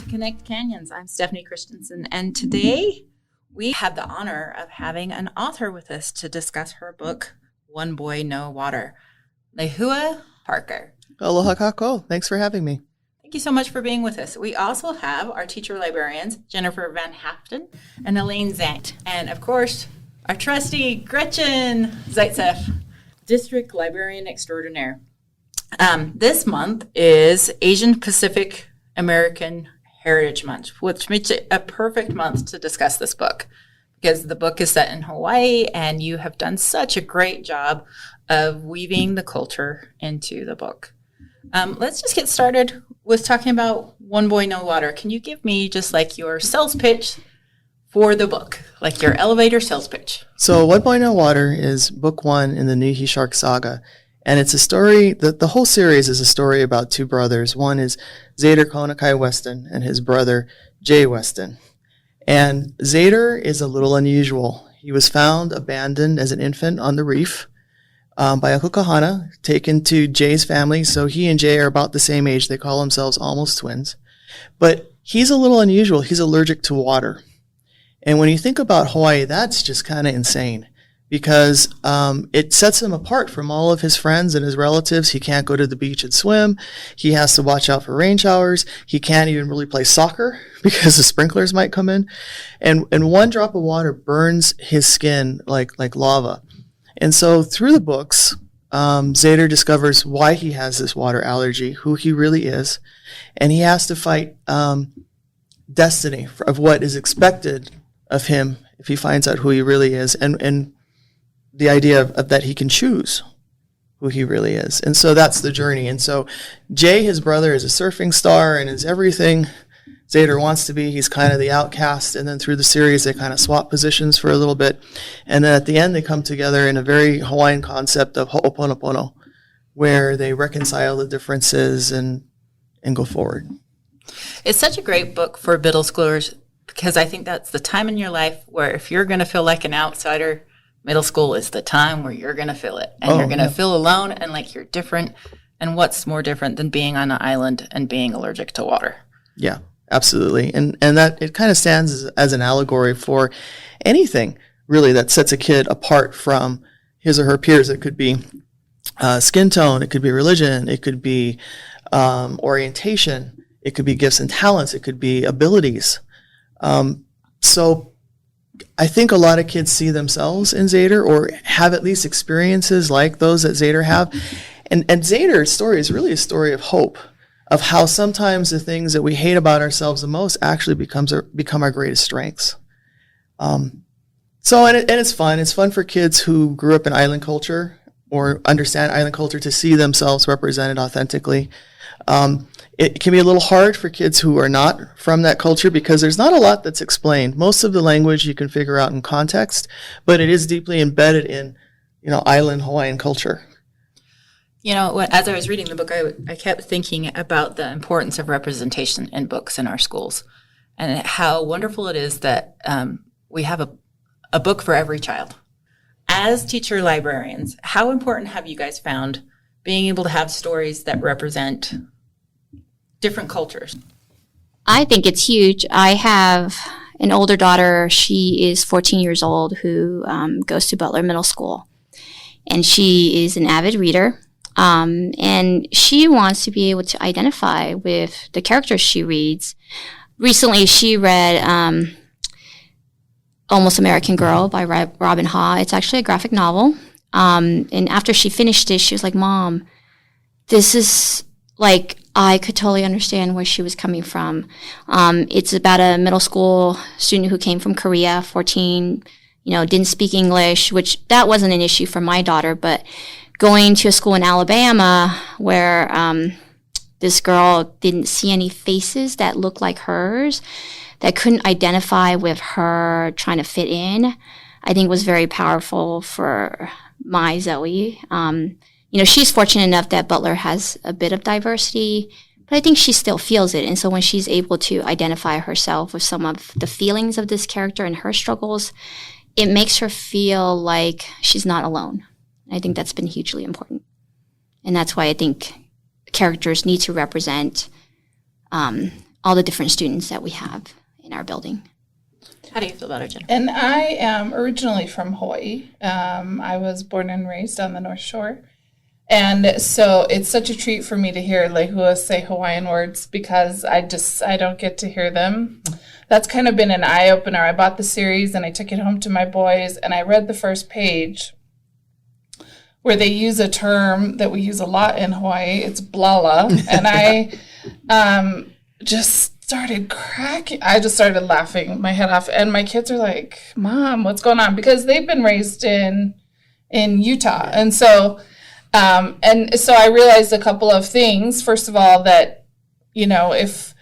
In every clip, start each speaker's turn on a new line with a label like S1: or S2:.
S1: to Connect Canyons. I'm Stephanie Christensen, and today we have the honor of having an author with us to discuss her book, One Boy, No Water, Lehua Parker.
S2: Aloha kako. Thanks for having me.
S1: Thank you so much for being with us. We also have our teacher librarians, Jennifer Van Haften and Elaine Zant. And of course, our trustee, Gretchen Zaitsev, District Librarian Extraordinaire. This month is Asian Pacific American Heritage Month, which makes it a perfect month to discuss this book because the book is set in Hawaii and you have done such a great job of weaving the culture into the book. Let's just get started with talking about One Boy, No Water. Can you give me just like your sales pitch for the book, like your elevator sales pitch?
S2: So One Boy, No Water is book one in the Nihi Shark saga. And it's a story, the whole series is a story about two brothers. One is Zedr Konakai Weston and his brother Jay Weston. And Zedr is a little unusual. He was found abandoned as an infant on the reef by Uncle Kahana, taken to Jay's family. So he and Jay are about the same age. They call themselves almost twins. But he's a little unusual. He's allergic to water. And when you think about Hawaii, that's just kind of insane. Because it sets him apart from all of his friends and his relatives. He can't go to the beach and swim. He has to watch out for rain showers. He can't even really play soccer because the sprinklers might come in. And one drop of water burns his skin like lava. And so through the books, Zedr discovers why he has this water allergy, who he really is, and he has to fight destiny of what is expected of him if he finds out who he really is, and the idea of that he can choose who he really is. And so that's the journey. And so Jay, his brother, is a surfing star and is everything Zedr wants to be. He's kind of the outcast. And then through the series, they kind of swap positions for a little bit. And then at the end, they come together in a very Hawaiian concept of ho'oponopono, where they reconcile the differences and go forward.
S1: It's such a great book for middle schoolers because I think that's the time in your life where if you're going to feel like an outsider, middle school is the time where you're going to feel it. And you're going to feel alone and like you're different. And what's more different than being on an island and being allergic to water?
S2: Yeah, absolutely. And that it kind of stands as an allegory for anything, really, that sets a kid apart from his or her peers. It could be skin tone. It could be religion. It could be orientation. It could be gifts and talents. It could be abilities. So I think a lot of kids see themselves in Zedr or have at least experiences like those that Zedr have. And Zedr's story is really a story of hope, of how sometimes the things that we hate about ourselves the most actually become our greatest strengths. And it's fun. It's fun for kids who grew up in island culture or understand island culture to see themselves represented authentically. It can be a little hard for kids who are not from that culture because there's not a lot that's explained. Most of the language you can figure out in context, but it is deeply embedded in, island Hawaiian culture.
S1: As I was reading the book, I kept thinking about the importance of representation in books in our schools and how wonderful it is that we have a book for every child. As teacher librarians, how important have you guys found being able to have stories that represent different cultures?
S3: I think it's huge. I have an older daughter. She is 14 years old who goes to Butler Middle School. And she is an avid reader. And she wants to be able to identify with the characters she reads. Recently, she read Almost American Girl by Robin Ha. It's actually a graphic novel. And after she finished it, she was like, Mom, this is like, I could totally understand where she was coming from. It's about a middle school student who came from Korea, 14, didn't speak English, which that wasn't an issue for my daughter, but going to a school in Alabama where this girl didn't see any faces that looked like hers, that couldn't identify with her trying to fit in, I think was very powerful for my Zoe. She's fortunate enough that Butler has a bit of diversity, but I think she still feels it. And so when she's able to identify herself with some of the feelings of this character and her struggles, it makes her feel like she's not alone. I think that's been hugely important. And that's why I think characters need to represent all the different students that we have in our building.
S1: How do you feel about it, Jen?
S4: And I am originally from Hawaii. I was born and raised on the North Shore. And so it's such a treat for me to hear Lehua say Hawaiian words because I don't get to hear them. That's kind of been an eye-opener. I bought the series and I took it home to my boys and I read the first page where they use a term that we use a lot in Hawaii. It's blala. And I just started cracking. I just started laughing my head off. And my kids are like, Mom, what's going on? Because they've been raised in Utah. And so I realized a couple of things. First of all, that, if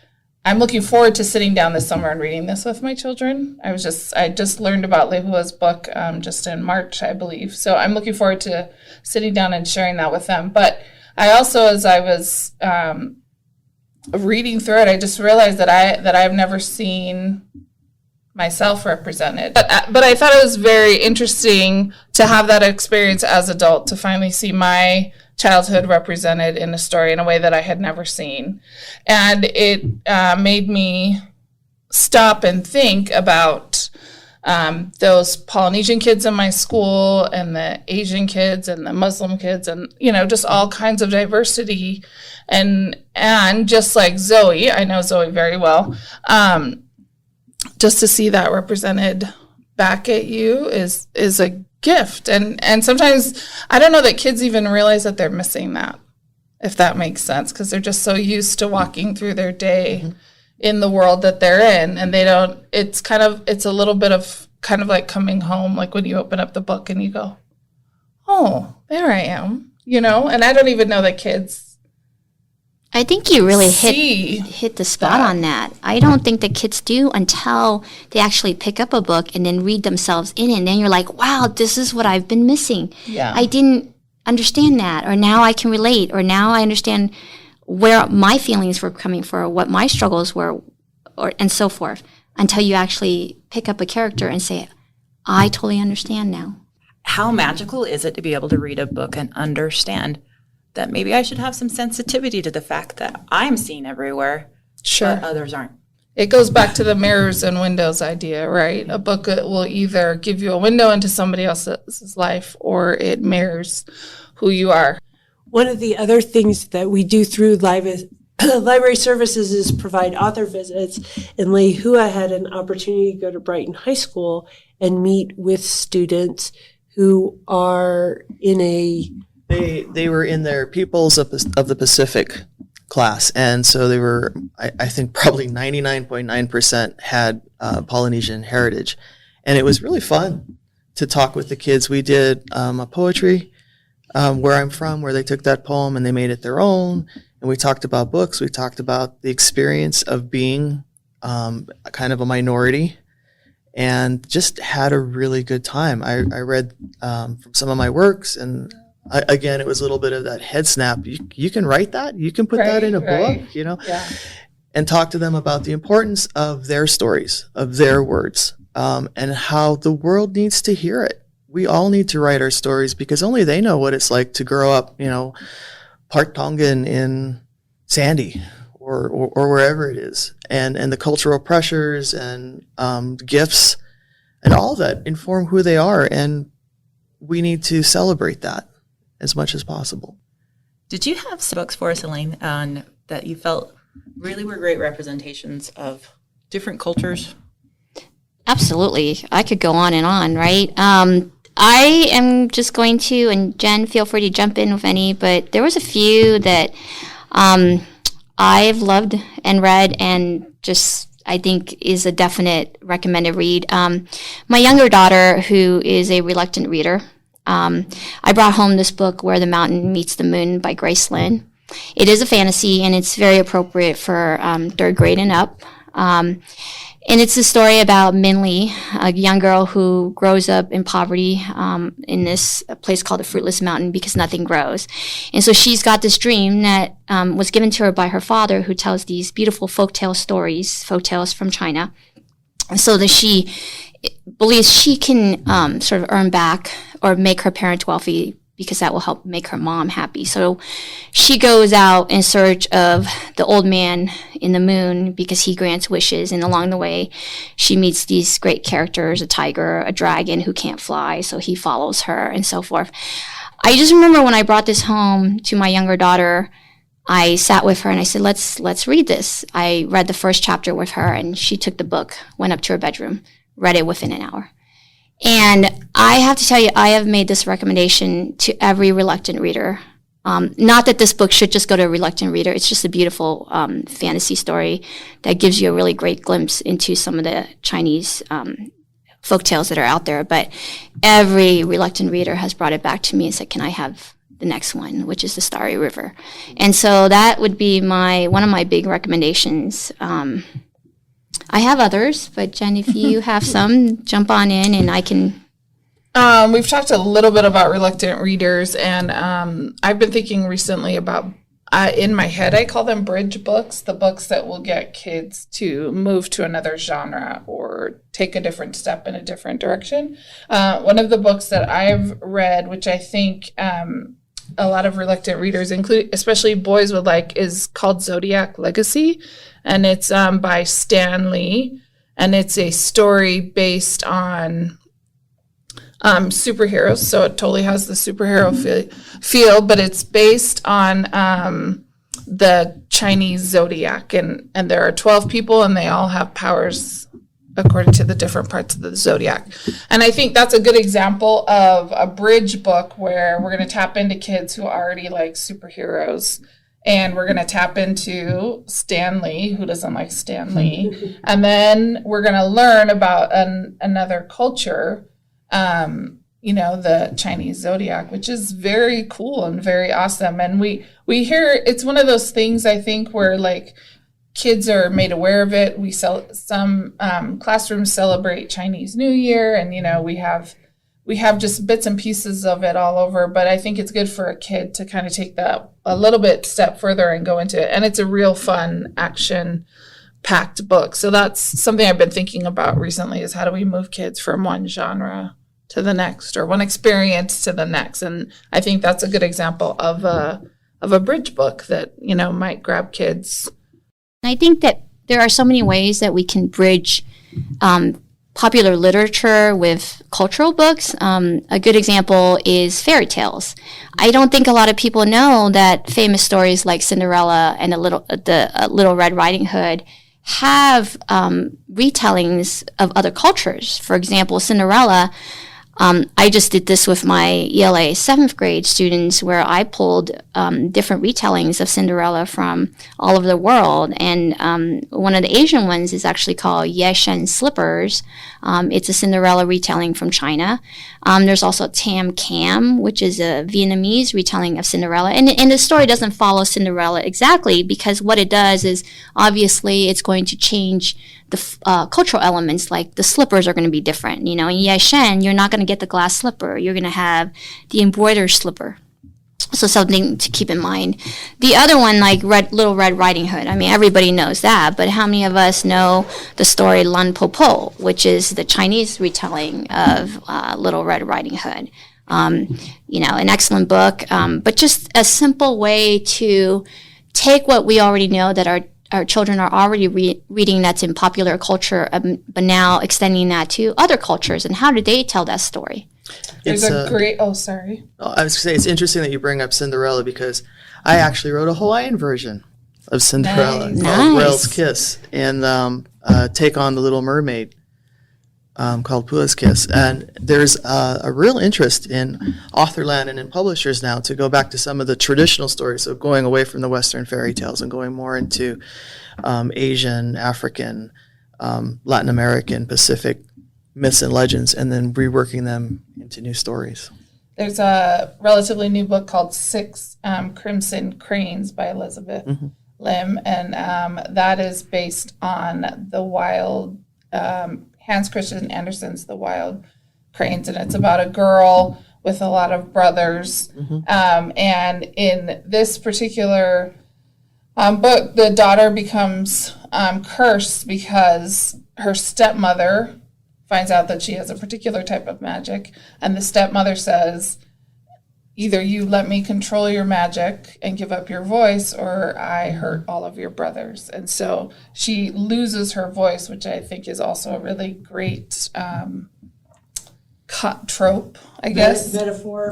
S4: I'm looking forward to sitting down this summer and reading this with my children. I just learned about Lehua's book just in March, I believe. So I'm looking forward to sitting down and sharing that with them. But I also, as I was reading through it, I just realized that I've never seen myself represented. But I thought it was very interesting to have that experience as an adult, to finally see my childhood represented in a story in a way that I had never seen. And it made me stop and think about those Polynesian kids in my school and the Asian kids and the Muslim kids and, just all kinds of diversity. And just like Zoe, I know Zoe very well, just to see that represented back at you is a gift. And sometimes I don't know that kids even realize that they're missing that, if that makes sense, because they're just so used to walking through their day in the world that they're in, and they don't, it's a little bit of kind of like coming home, like when you open up the book and you go, oh, there I am, and I don't even know that kids
S3: I think you really hit the spot on that. I don't think the kids do until they actually pick up a book and then read themselves in it. And then you're like, wow, this is what I've been missing.
S4: Yeah.
S3: I didn't understand that. Or now I can relate. Or now I understand where my feelings were coming from, what my struggles were, and so forth. Until you actually pick up a character and say, I totally understand now.
S1: How magical is it to be able to read a book and understand that maybe I should have some sensitivity to the fact that I'm seen everywhere,
S4: Sure.
S1: but others aren't.
S4: It goes back to the mirrors and windows idea, right? A book will either give you a window into somebody else's life or it mirrors who you are.
S5: One of the other things that we do through library services is provide author visits. And Lehua had an opportunity to go to Brighton High School and meet with students who are in a...
S2: They were in their Peoples of the Pacific class, and so they were, I think, probably 99.9% had Polynesian heritage, and it was really fun to talk with the kids. We did a poetry where I'm from, where they took that poem and they made it their own, and we talked about books. We talked about the experience of being kind of a minority, and just had a really good time. I read from some of my works, and again, it was a little bit of that head snap. You can write that. You can put that in a book,
S4: Yeah.
S2: and talk to them about the importance of their stories, of their words, and how the world needs to hear it. We all need to write our stories because only they know what it's like to grow up, part Tongan in Sandy or wherever it is, and the cultural pressures and gifts and all that inform who they are, and we need to celebrate that as much as possible.
S1: Did you have some books for us, Elaine, that you felt really were great representations of different cultures?
S3: Absolutely. I could go on and on, right? I am just going to, and Jen, feel free to jump in with any, but there was a few that I've loved and read and just I think is a definite recommended read. My younger daughter, who is a reluctant reader, I brought home this book, Where the Mountain Meets the Moon by Grace Lynn. It is a fantasy, and it's very appropriate for third grade and up. And it's a story about Minli, a young girl who grows up in poverty in this place called the Fruitless Mountain because nothing grows. And so she's got this dream that was given to her by her father, who tells these beautiful folktale stories, folktales from China, so that she believes she can sort of earn back or make her parents wealthy because that will help make her mom happy. So she goes out in search of the old man in the moon because he grants wishes. And along the way, she meets these great characters, a tiger, a dragon who can't fly. So he follows her and so forth. I just remember when I brought this home to my younger daughter, I sat with her and I said, let's read this. I read the first chapter with her, and she took the book, went up to her bedroom, read it within an hour. And I have to tell you, I have made this recommendation to every reluctant reader. Not that this book should just go to a reluctant reader. It's just a beautiful fantasy story that gives you a really great glimpse into some of the Chinese folktales that are out there. But every reluctant reader has brought it back to me and said, can I have the next one, which is the Starry River? And so that would be one of my big recommendations. I have others, but Jen, if you have some, jump on in and I can.
S4: We've talked a little bit about reluctant readers, and I've been thinking recently about, in my head, I call them bridge books, the books that will get kids to move to another genre or take a different step in a different direction. One of the books that I've read, which I think a lot of reluctant readers, including especially boys, would like, is called Zodiac Legacy, and it's by Stan Lee, and it's a story based on superheroes, so it totally has the superhero feel, but it's based on the Chinese Zodiac, and there are 12 people, and they all have powers according to the different parts of the Zodiac. And I think that's a good example of a bridge book where we're going to tap into kids who already like superheroes, and we're going to tap into Stan Lee, who doesn't like Stan Lee, and then we're going to learn about another culture, the Chinese Zodiac, which is very cool and very awesome. And we hear, it's one of those things, I think, where like kids are made aware of it. Some classrooms celebrate Chinese New Year, and we have just bits and pieces of it all over. But I think it's good for a kid to kind of take that a little bit step further and go into it. And it's a real fun, action-packed book. So that's something I've been thinking about recently, is how do we move kids from one genre to the next, or one experience to the next. And I think that's a good example of a bridge book that might grab kids.
S3: I think that there are so many ways that we can bridge popular literature with cultural books. A good example is fairy tales. I don't think a lot of people know that famous stories like Cinderella and the Little Red Riding Hood have retellings of other cultures. For example, Cinderella, I just did this with my ELA 7th grade students, where I pulled different retellings of Cinderella from all over the world. And one of the Asian ones is actually called Ye Shen Slippers. It's a Cinderella retelling from China. There's also Tam Cam, which is a Vietnamese retelling of Cinderella. And the story doesn't follow Cinderella exactly, because what it does is, obviously, it's going to change the cultural elements, like the slippers are going to be different. In Ye Shen, you're not going to get the glass slipper. You're going to have the embroidered slipper. So something to keep in mind. The other one, like Little Red Riding Hood, I mean, everybody knows that, but how many of us know the story Lan Po Po, which is the Chinese retelling of Little Red Riding Hood? An excellent book, but just a simple way to take what we already know that our children are already reading that's in popular culture, but now extending that to other cultures, and how do they tell that story?
S4: There's a great, I was going
S2: to say, it's interesting that you bring up Cinderella, because I actually wrote a Hawaiian version of Cinderella called Rail's Kiss, and take on the Little Mermaid called Pua's Kiss. And there's a real interest in authorland and in publishers now to go back to some of the traditional stories, so going away from the Western fairy tales and going more into Asian, African, Latin American, Pacific myths and legends, and then reworking them into new stories.
S4: There's a relatively new book called Six Crimson Cranes by Elizabeth Lim, and that is based on the wild, Hans Christian Andersen's The Wild Cranes, and it's about a girl with a lot of brothers. And in this particular book, the daughter becomes cursed because her stepmother finds out that she has a particular type of magic, and the stepmother says, either you let me control your magic and give up your voice, or I hurt all of your brothers. And so she loses her voice, which I think is also a really great trope, I guess.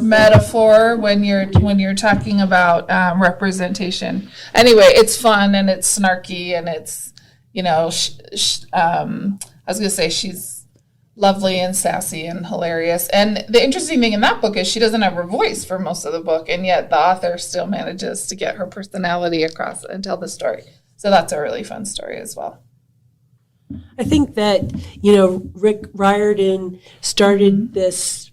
S4: Metaphor when you're talking about representation. Anyway, it's fun and it's snarky and it's, I was gonna say she's lovely and sassy and hilarious. And the interesting thing in that book is she doesn't have her voice for most of the book, and yet the author still manages to get her personality across and tell the story. So that's a really fun story as well.
S5: I think that, Rick Riordan started this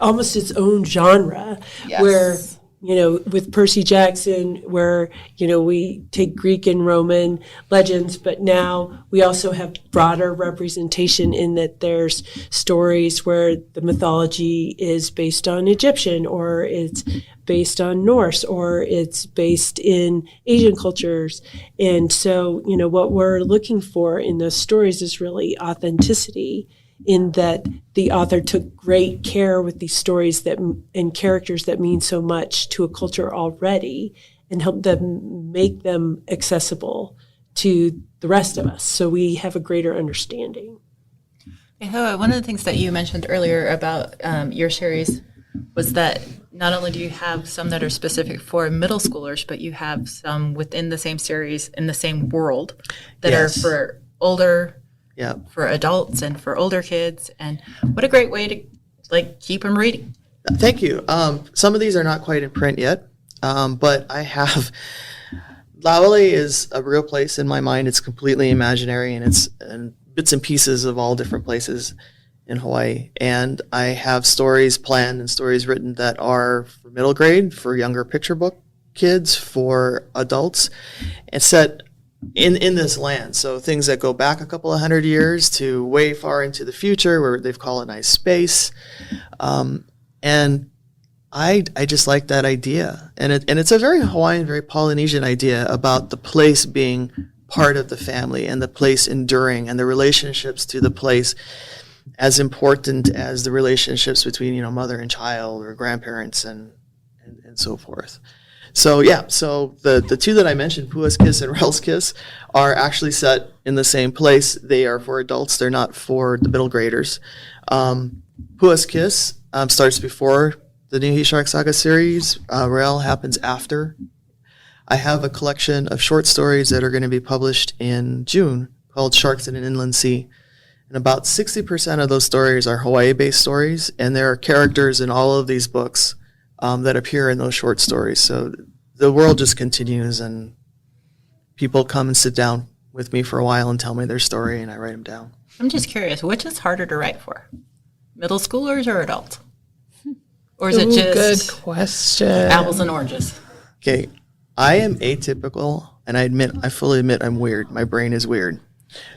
S5: almost its own genre,
S4: Yes.
S5: where, with Percy Jackson, where, we take Greek and Roman legends, but now we also have broader representation in that there's stories where the mythology is based on Egyptian, or it's based on Norse, or it's based in Asian cultures. And so, what we're looking for in those stories is really authenticity, in that the author took great care with these stories and characters that mean so much to a culture already, and help them make them accessible to the rest of us, so we have a greater understanding.
S1: One of the things that you mentioned earlier about your series was that not only do you have some that are specific for middle schoolers, but you have some within the same series in the same world that
S2: Yes.
S1: are for older,
S2: Yeah.
S1: for adults and for older kids. And what a great way to keep them reading.
S2: Thank you. Some of these are not quite in print yet, but I have. Laole is a real place in my mind. It's completely imaginary, and it's bits and pieces of all different places in Hawaii. And I have stories planned and stories written that are for middle grade, for younger picture book kids, for adults, and set in this land. So things that go back a couple of 100 years to way far into the future, where they've colonized space. And I just like that idea. And it's a very Hawaiian, very Polynesian idea about the place being part of the family, and the place enduring, and the relationships to the place as important as the relationships between, mother and child, or grandparents and so forth. So the two that I mentioned, Pua's Kiss and Rel's Kiss, are actually set in the same place. They are for adults. They're not for the middle graders. Pua's Kiss starts before the New Shark Saga series. Rel happens after. I have a collection of short stories that are going to be published in June called Sharks in an Inland Sea. And about 60% of those stories are Hawaii-based stories, and there are characters in all of these books that appear in those short stories. So the world just continues, and people come and sit down with me for a while and tell me their story, and I write them down.
S1: I'm just curious, which is harder to write for? Middle schoolers or adults? Or is it just
S4: good question?
S1: apples and oranges?
S2: Okay, I am atypical, and I fully admit I'm weird. My brain is weird.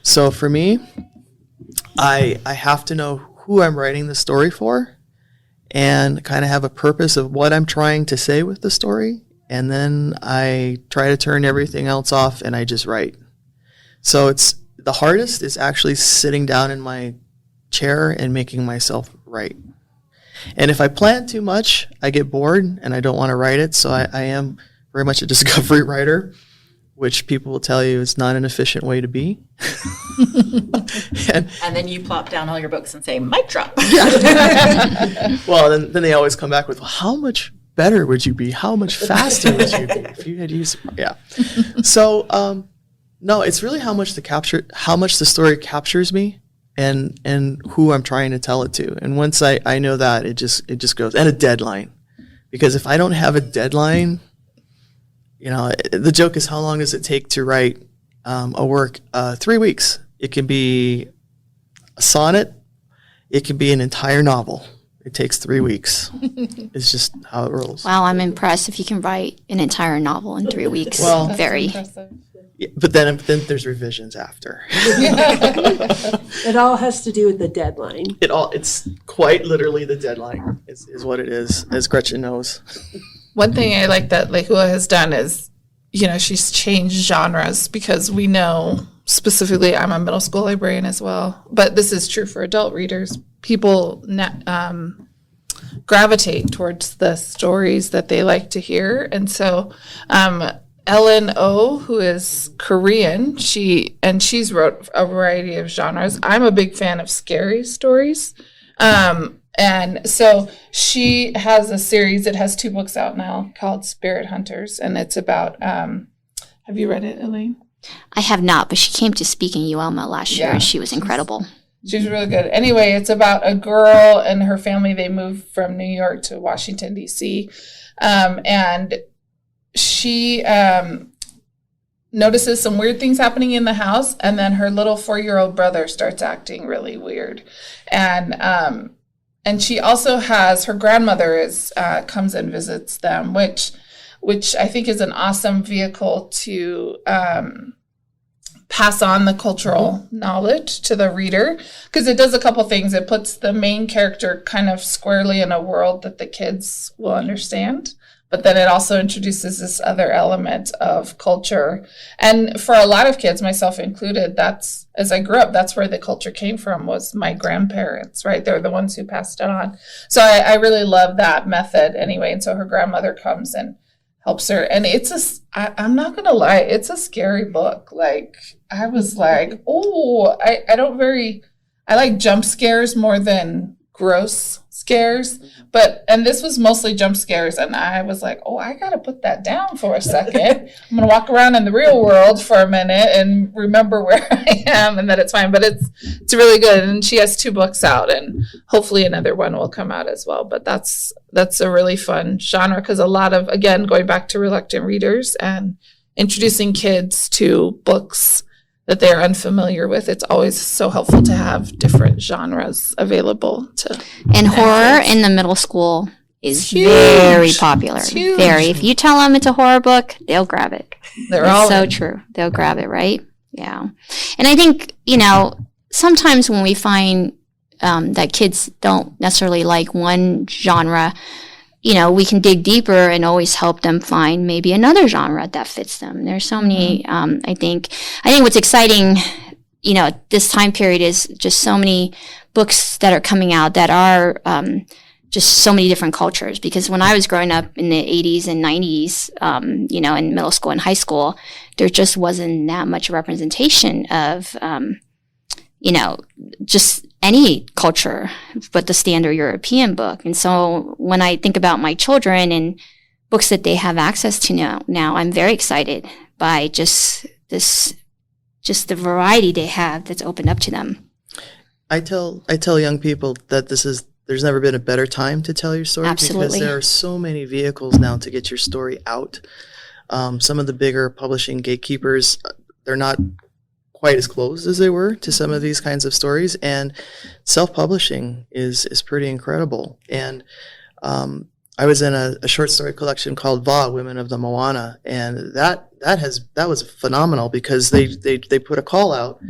S2: So for me, I have to know who I'm writing the story for, and kind of have a purpose of what I'm trying to say with the story. And then I try to turn everything else off, and I just write. So it's the hardest is actually sitting down in my chair and making myself write. And if I plan too much, I get bored and I don't want to write it. So I am very much a discovery writer, which people will tell you is not an efficient way to be.
S1: And then you plop down all your books and say, mic drop.
S2: Well, then they always come back with, well, how much better would you be? How much faster would you be if you had used? Yeah. So no, it's really how much the story captures me, and who I'm trying to tell it to. And once I know that, it just goes, and a deadline, because if I don't have a deadline, the joke is, how long does it take to write a work? 3 weeks. It can be a sonnet. It can be an entire novel. It takes 3 weeks. It's just how it rolls.
S3: Wow, I'm impressed if you can write an entire novel in 3 weeks.
S2: Well,
S3: Very.
S4: Impressive.
S2: Yeah, but then there's revisions after.
S5: It all has to do with the deadline.
S2: It's quite literally the deadline is what it is, as Gretchen knows.
S4: One thing I like that Lehua has done is, she's changed genres, because we know specifically, I'm a middle school librarian as well, but this is true for adult readers. People gravitate towards the stories that they like to hear. And so Ellen Oh, who is Korean, she's wrote a variety of genres. I'm a big fan of scary stories. And so she has a series, it has 2 books out now called Spirit Hunters. And it's about, have you read it, Elaine?
S3: I have not, but she came to speak in UELMA last year, and she was incredible.
S4: She's really good. Anyway, it's about a girl and her family. They moved from New York to Washington, D.C. And she notices some weird things happening in the house. And then her little 4-year-old brother starts acting really weird. And she also has, her grandmother comes and visits them, which I think is an awesome vehicle to pass on the cultural knowledge to the reader, because it does a couple things. It puts the main character kind of squarely in a world that the kids will understand, but then it also introduces this other element of culture. And for a lot of kids, myself included, as I grew up, that's where the culture came from, was my grandparents, right? They're the ones who passed it on. So I really love that method anyway. And so her grandmother comes and helps her. And I'm not going to lie, it's a scary book. Like, I was like, I like jump scares more than gross scares. And this was mostly jump scares. And I was like, I got to put that down for a second. I'm going to walk around in the real world for a minute and remember where I am and that it's fine. But it's really good. And she has 2 books out, and hopefully another one will come out as well. But that's a really fun genre, because a lot of, again, going back to reluctant readers and introducing kids to books that they're unfamiliar with, it's always so helpful to have different genres available to.
S3: And horror in the middle school is very popular. Very. If you tell them it's a horror book, they'll grab it. It's so true. They'll grab it, right? Yeah. And I think, sometimes when we find that kids don't necessarily like one genre, we can dig deeper and always help them find maybe another genre that fits them. There's so many, I think what's exciting, this time period is just so many books that are coming out that are just so many different cultures. Because when I was growing up in the 80s and 90s, in middle school and high school, there just wasn't that much representation of, just any culture but the standard European book. And so when I think about my children and books that they have access to now, I'm very excited by just the variety they have that's opened up to them.
S2: I tell young people that there's never been a better time to tell your story.
S3: Absolutely.
S2: Because there are so many vehicles now to get your story out. Some of the bigger publishing gatekeepers, they're not quite as closed as they were to some of these kinds of stories, and self-publishing is pretty incredible. And I was in a short story collection called Va, Women of the Moana, and that was phenomenal, because they put a call out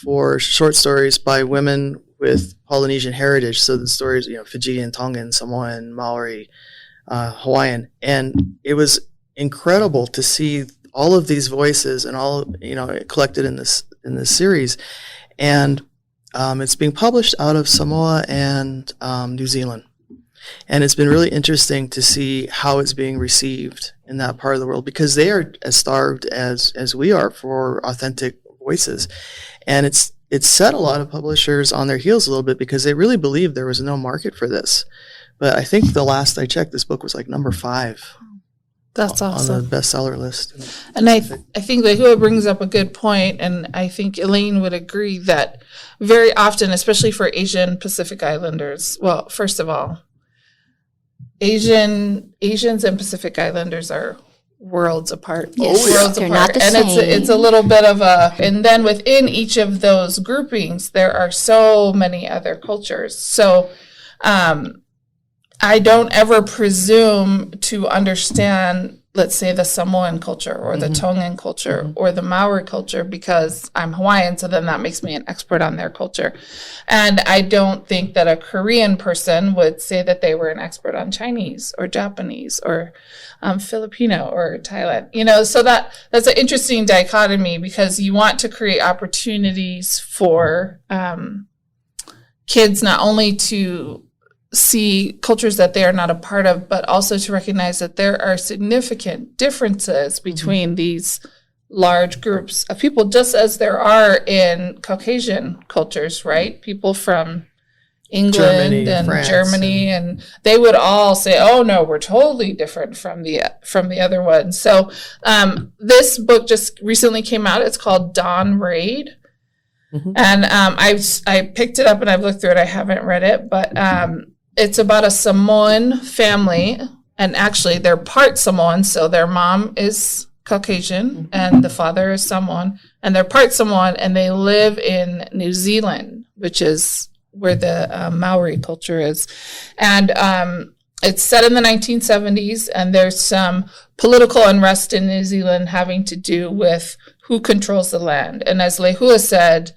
S2: for short stories by women with Polynesian heritage. So the stories, Fijian, Tongan, Samoan, Maori, Hawaiian, and it was incredible to see all of these voices and all, collected in this series. And it's being published out of Samoa and New Zealand. And it's been really interesting to see how it's being received in that part of the world, because they are as starved as we are for authentic voices. And it's set a lot of publishers on their heels a little bit, because they really believed there was no market for this. But I think the last I checked, this book was like number 5.
S4: That's awesome.
S2: On the bestseller list.
S4: And I think Lehua brings up a good point, and I think Elaine would agree that very often, especially for Asian Pacific Islanders, well, first of all, Asians and Pacific Islanders are worlds apart.
S3: Yes,
S4: worlds
S3: they're
S4: apart.
S3: not the
S4: And
S3: same.
S4: it's a little bit of and then within each of those groupings, there are so many other cultures. So, I don't ever presume to understand, let's say, the Samoan culture or the Tongan culture or the Maori culture because I'm Hawaiian, so then that makes me an expert on their culture. And I don't think that a Korean person would say that they were an expert on Chinese or Japanese or Filipino or Thailand. So that's an interesting dichotomy, because you want to create opportunities for kids not only to see cultures that they are not a part of, but also to recognize that there are significant differences between these large groups of people, just as there are in Caucasian cultures, right? People from England and
S2: France,
S4: Germany, and they would all say, "Oh no, we're totally different from the other ones." So this book just recently came out. It's called Dawn Raid, and I picked it up and I've looked through it. I haven't read it, but it's about a Samoan family, and actually they're part Samoan, so their mom is Caucasian and the father is Samoan, and they're part Samoan, and they live in New Zealand, which is where the Maori culture is. And it's set in the 1970s, and there's some political unrest in New Zealand having to do with who controls the land. And as Lehua said,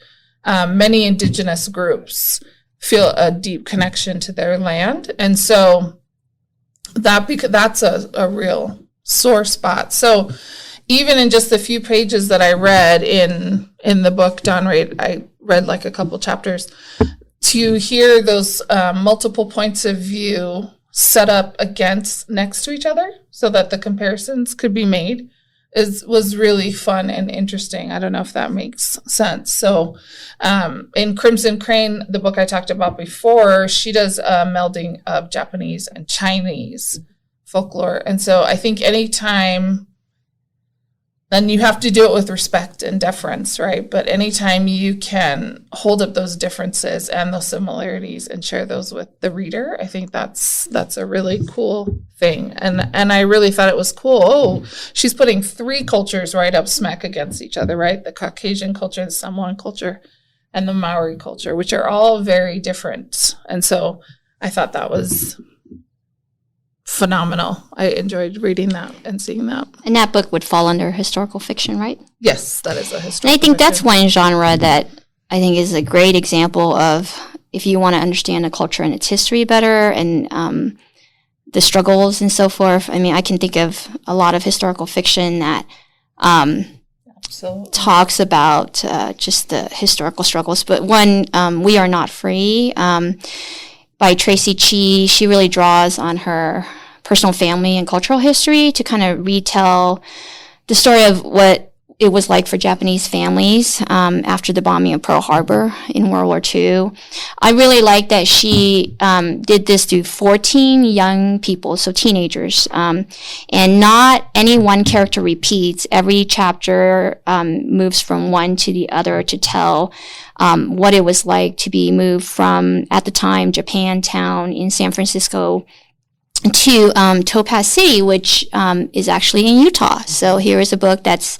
S4: many indigenous groups feel a deep connection to their land. And so that's a real sore spot. So even in just the few pages that I read in the book, Dawn Raid, I read like a couple chapters, to hear those multiple points of view set up next to each other so that the comparisons could be made was really fun and interesting. I don't know if that makes sense. So in Crimson Crane, the book I talked about before, she does a melding of Japanese and Chinese folklore. And so I think anytime, then you have to do it with respect and deference, right? But anytime you can hold up those differences and those similarities and share those with the reader, I think that's a really cool thing. And I really thought it was cool. Oh, she's putting three cultures right up smack against each other, right? The Caucasian culture, the Samoan culture, and the Maori culture, which are all very different. And so I thought that was phenomenal. I enjoyed reading that and seeing that.
S3: And that book would fall under historical fiction, right?
S4: Yes, that is a historical
S3: And I think
S4: fiction.
S3: that's one genre that I think is a great example of, if you want to understand a culture and its history better and the struggles and so forth. I mean, I can think of a lot of historical fiction that talks about just the historical struggles. But one, We Are Not Free, by Tracy Chee, she really draws on her personal family and cultural history to kind of retell the story of what it was like for Japanese families after the bombing of Pearl Harbor in World War II. I really like that she did this through 14 young people, so teenagers, and not any one character repeats. Every chapter moves from one to the other to tell what it was like to be moved from, at the time, Japantown in San Francisco to Topaz City, which is actually in Utah. So here is a book that's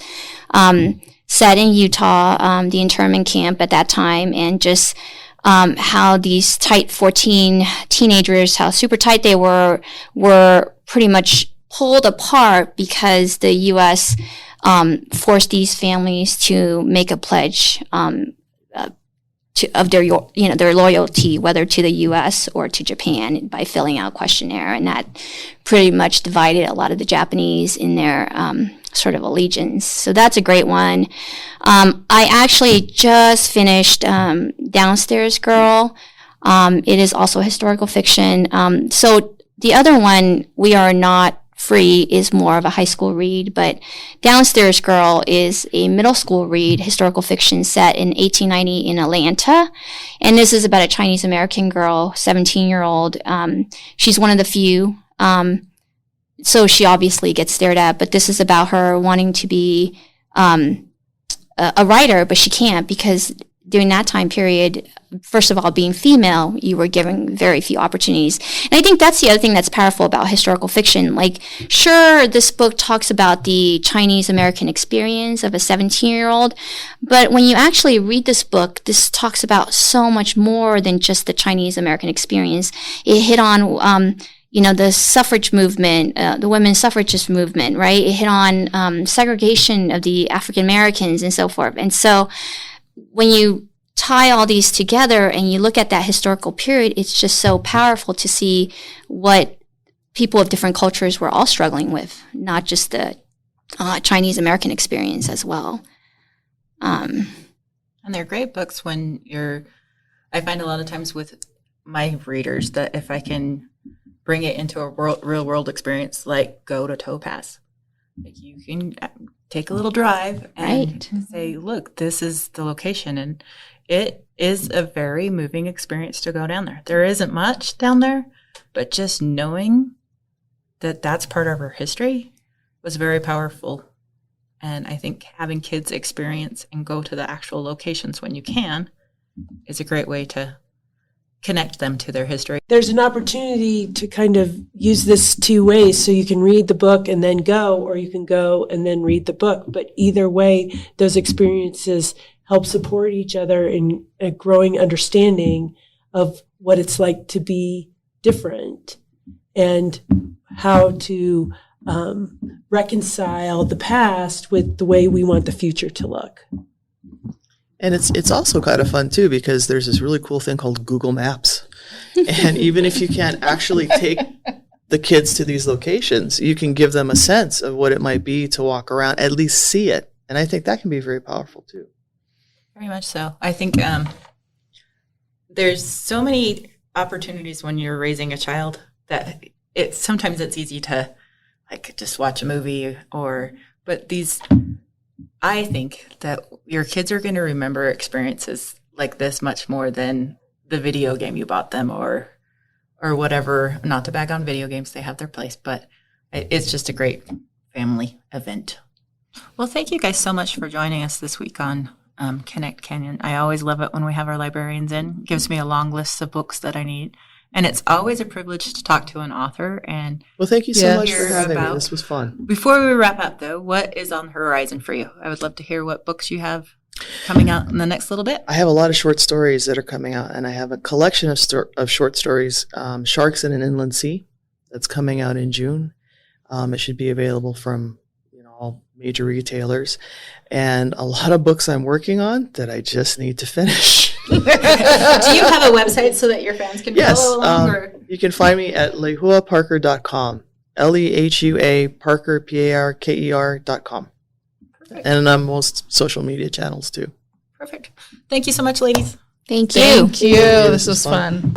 S3: set in Utah, the internment camp at that time, and just how these tight 14 teenagers, how super tight they were pretty much pulled apart because the U.S. Forced these families to make a pledge of their loyalty, whether to the U.S. or to Japan, by filling out a questionnaire, and that pretty much divided a lot of the Japanese in their sort of allegiance. So that's a great one. I actually just finished Downstairs Girl. It is also historical fiction. So the other one, We Are Not Free, is more of a high school read, but Downstairs Girl is a middle school read, historical fiction set in 1890 in Atlanta. And this is about a Chinese American girl, 17-year-old. She's one of the few. So she obviously gets stared at, but this is about her wanting to be a writer, but she can't, because during that time period, first of all, being female, you were given very few opportunities. And I think that's the other thing that's powerful about historical fiction. Like, sure, this book talks about the Chinese American experience of a 17-year-old, but when you actually read this book, this talks about so much more than just the Chinese American experience. It hit on the suffrage movement, the women's suffragist movement, right? It hit on segregation of the African Americans and so forth. And so when you tie all these together and you look at that historical period, it's just so powerful to see what people of different cultures were all struggling with, not just the Chinese American experience as well.
S1: And they're great books when I find a lot of times with my readers that if I can bring it into a real world experience, like go to Topaz. Like you can take a little drive and say, look, this is the location. And it is a very moving experience to go down there. There isn't much down there, but just knowing that that's part of our history was very powerful. And I think having kids experience and go to the actual locations when you can is a great way to connect them to their history.
S5: There's an opportunity to kind of use this two ways. So you can read the book and then go, or you can go and then read the book. But either way, those experiences help support each other in a growing understanding of what it's like to be different and how to reconcile the past with the way we want the future to look.
S2: And it's also kind of fun too, because there's this really cool thing called Google Maps. And even if you can't actually take the kids to these locations, you can give them a sense of what it might be to walk around, at least see it. And I think that can be very powerful too.
S1: Very much so. I think there's so many opportunities when you're raising a child that sometimes it's easy to like just watch a movie but I think that your kids are going to remember experiences like this much more than the video game you bought them or whatever. Not to bag on video games, they have their place, but it's just a great family event. Well, thank you guys so much for joining us this week on Connect Canyon. I always love it when we have our librarians in. It gives me a long list of books that I need. And it's always a privilege to talk to an author. And
S2: well, thank you so much for having me. This was fun.
S1: Before we wrap up, though, what is on the horizon for you? I would love to hear what books you have coming out in the next little bit.
S2: I have a lot of short stories that are coming out, and I have a collection of short stories, Sharks in an Inland Sea, that's coming out in June. It should be available from all major retailers, and a lot of books I'm working on that I just need to finish.
S1: Do you have a website so that your fans can follow along?
S2: You can find me at lehuaparker.com, LEHUA Parker, PARKER.com.
S1: Perfect.
S2: And on most social media channels too.
S1: Perfect. Thank you so much, ladies.
S3: Thank you.
S4: Thank you. This was fun.